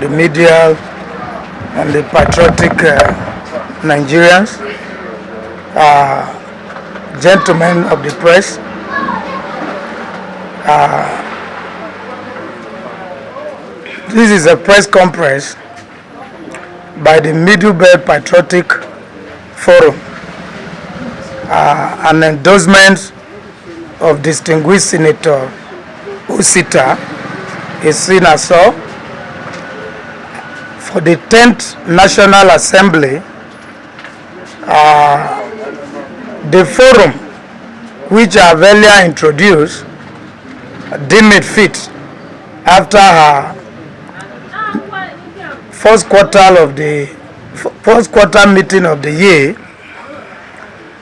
the media, and the patriotic Nigerians, gentlemen of the press. This is a press conference by the Middle Belt Patriotic Forum, an endorsement of distinguished Senator Osita Ezinasor for the 10th National Assembly. The forum, which I have earlier introduced, deemed it fit after her first quarter meeting of the year,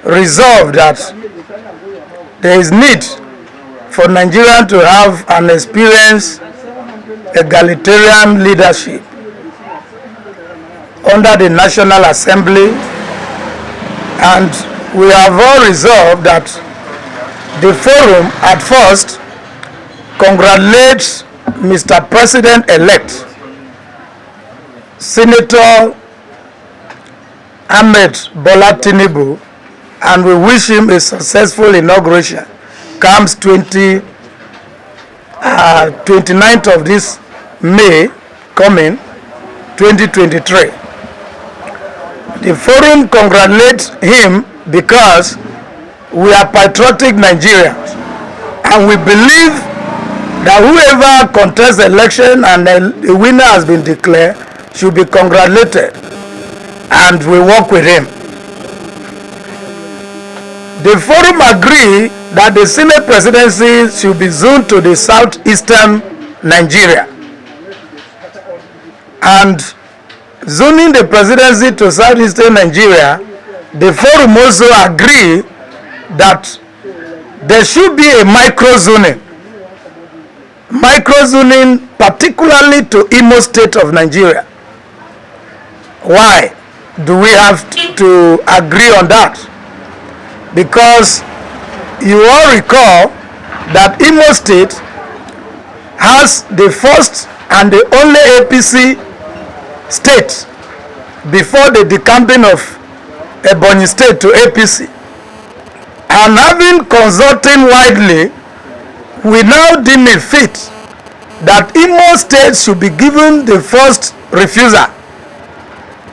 resolved that there is need for Nigeria to have an experienced egalitarian leadership under the National Assembly, and we have all resolved that the forum at first congratulates Mr. President-elect Senator Ahmed Bola Tinubu, and we wish him a successful inauguration comes 29th of this May coming 2023. The forum congratulates him because we are patriotic Nigerians, and we believe that whoever contests the election and the winner has been declared should be congratulated, and we work with him. The forum agree that the Senate presidency should be zoned to the southeastern Nigeria, and zoning the presidency to southeastern Nigeria, the forum also agree that there should be a micro-zoning particularly to Imo State of Nigeria. Why do we have to agree on that? Because you all recall that Imo State has the first and the only APC state before the decamping of Ebonyi State to APC. And having consulting widely, we now deem it fit that Imo State should be given the first refusal,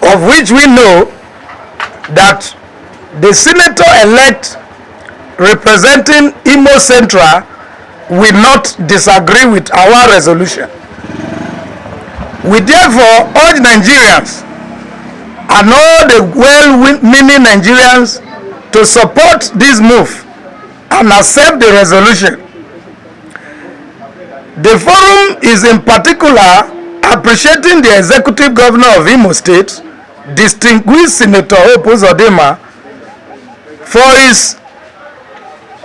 of which we know that the senator-elect representing Imo Central will not disagree with our resolution. We therefore urge Nigerians and all the well-meaning Nigerians to support this move and accept the resolution. The forum is in particular appreciating the executive governor of Imo State, distinguished Senator Hope Uzodinma, for his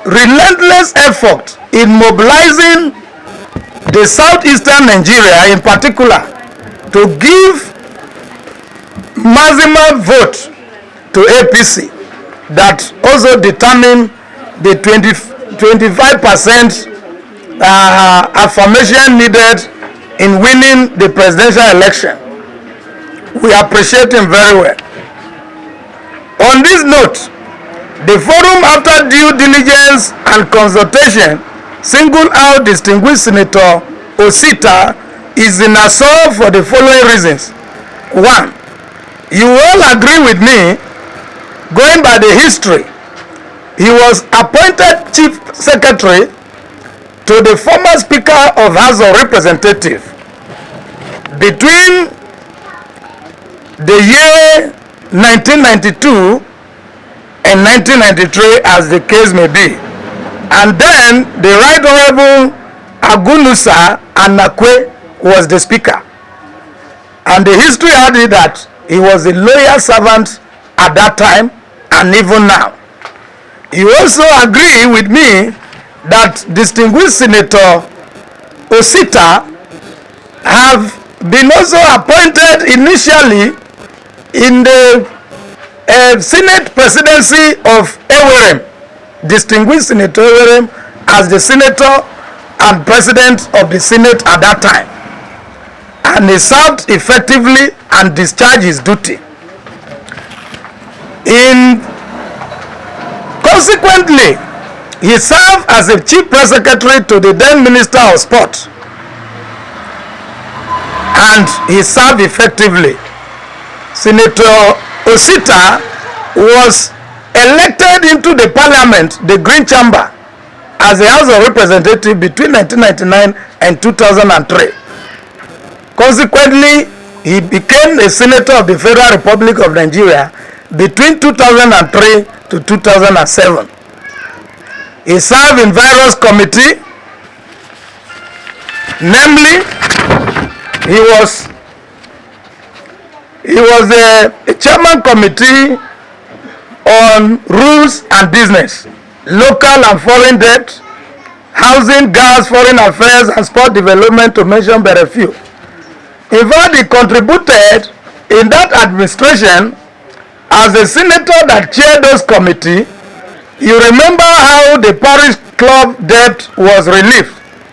relentless effort in mobilizing the southeastern Nigeria in particular to give maximum vote to APC that also determine the 25% affirmation needed in winning the presidential election. We appreciate him very well. On this note, the forum, after due diligence and consultation, singled out distinguished Senator Osita Ezinasor for the following reasons. 1. You all agree with me, going by the history, he was appointed Chief Secretary to the former Speaker of House of Representatives between the year 1992 and 1993, as the case may be. And then the Right Honorable Agunusa Anakwe was the Speaker. And the history had it that he was a loyal servant at that time and even now. You also agree with me that distinguished Senator Osita have been also appointed initially in the Senate presidency of Ewerem, distinguished Senator Ewerem as the senator and president of the Senate at that time. and he served effectively and discharged his duty. Consequently, he served as a chief press secretary to the then Minister of Sport, and he served effectively. Senator Osita was elected into the parliament, the Green Chamber, as a House of Representatives between 1999 and 2003. Consequently, he became a senator of the Federal Republic of Nigeria between 2003 to 2007. He served in various committees, namely, he was the chairman committee on rules and business, local and foreign debt, housing, gas, foreign affairs, and sport development, to mention but a few. In fact, he contributed in that administration as a senator that chaired those committees. You remember how the parish club debt was relieved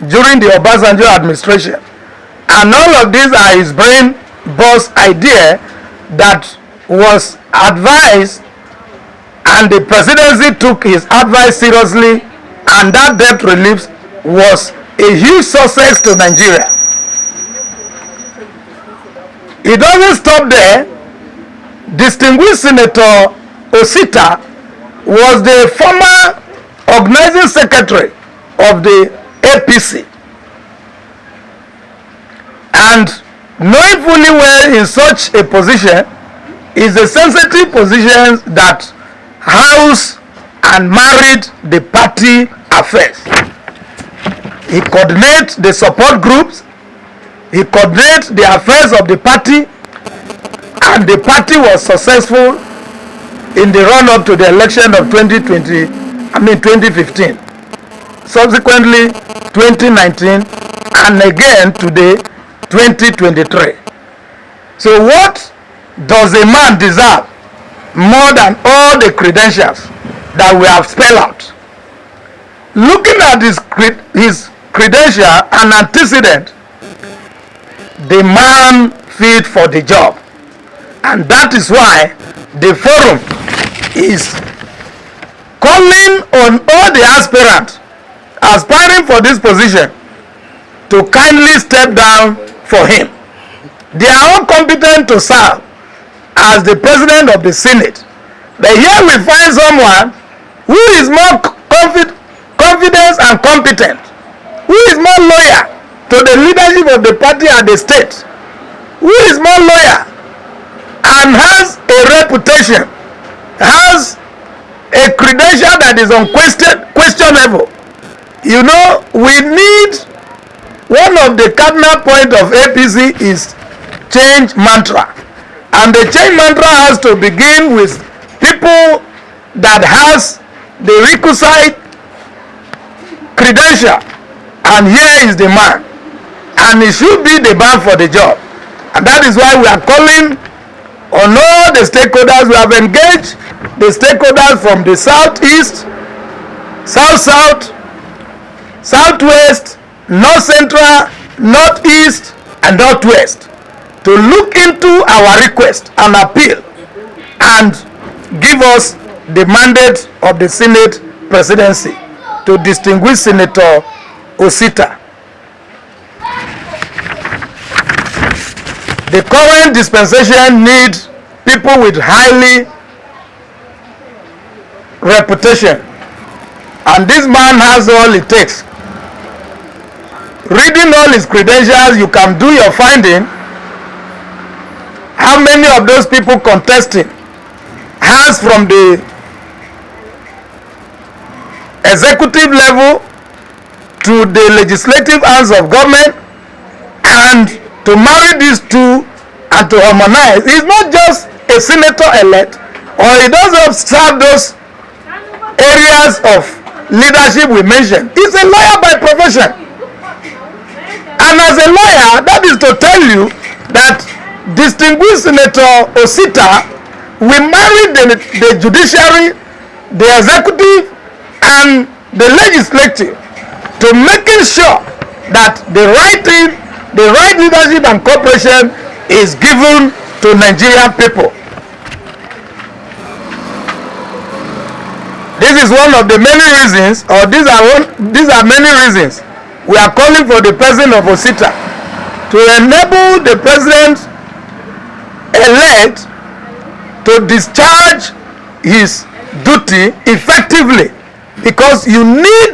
during the Obasanjo administration, and all of these are his brain boss idea that was advised, and the presidency took his advice seriously, and that debt relief was a huge success to Nigeria. It doesn't stop there. Distinguished Senator Osita was the former organizing secretary of the APC, and knowing fully well in such a position is a sensitive position that housed and married the party affairs. He coordinates the support groups, he coordinates the affairs of the party, and the party was successful in the run-up to the election of 2015. Subsequently, 2019, and again today, 2023. So what does a man deserve more than all the credentials that we have spelled out? Looking at his credential and antecedent, the man fit for the job, and that is why the forum is calling on all the aspirants aspiring for this position to kindly step down for him. They are all competent to serve as the president of the Senate, but here we find someone who is more confident and competent, who is more loyal to the leadership of the party and the state, who is more loyal and has a reputation, has a credential that is unquestionable. You know, we need, one of the cardinal points of APC is change mantra, and the change mantra has to begin with people that has the requisite credential, and here is the man, and he should be the man for the job. And that is why we are calling on all the stakeholders. We have engaged the stakeholders from the southeast, south-south, southwest, north central, northeast, and northwest to look into our request and appeal and give us the mandate of the Senate presidency to distinguish Senator Osita. The current dispensation needs people with highly reputation, and this man has all it takes. Reading all his credentials, you can do your finding how many of those people contesting has from the executive level to the legislative arms of government, and to marry these two and to harmonize. He's not just a senator elect, or he doesn't serve those areas of leadership we mentioned. He's a lawyer by profession. And as a lawyer, that is to tell you that distinguished Senator Osita will marry the judiciary, the executive, and the legislature to making sure that the right thing The right leadership and cooperation is given to Nigerian people. This is one of the many reasons, or these are many reasons we are calling for the president of Osita to enable the president-elect to discharge his duty effectively, because you need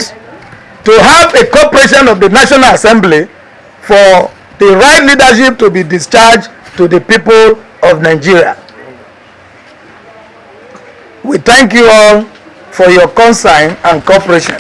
to have a cooperation of the National Assembly for the right leadership to be discharged to the people of Nigeria. We thank you all for your concern and cooperation.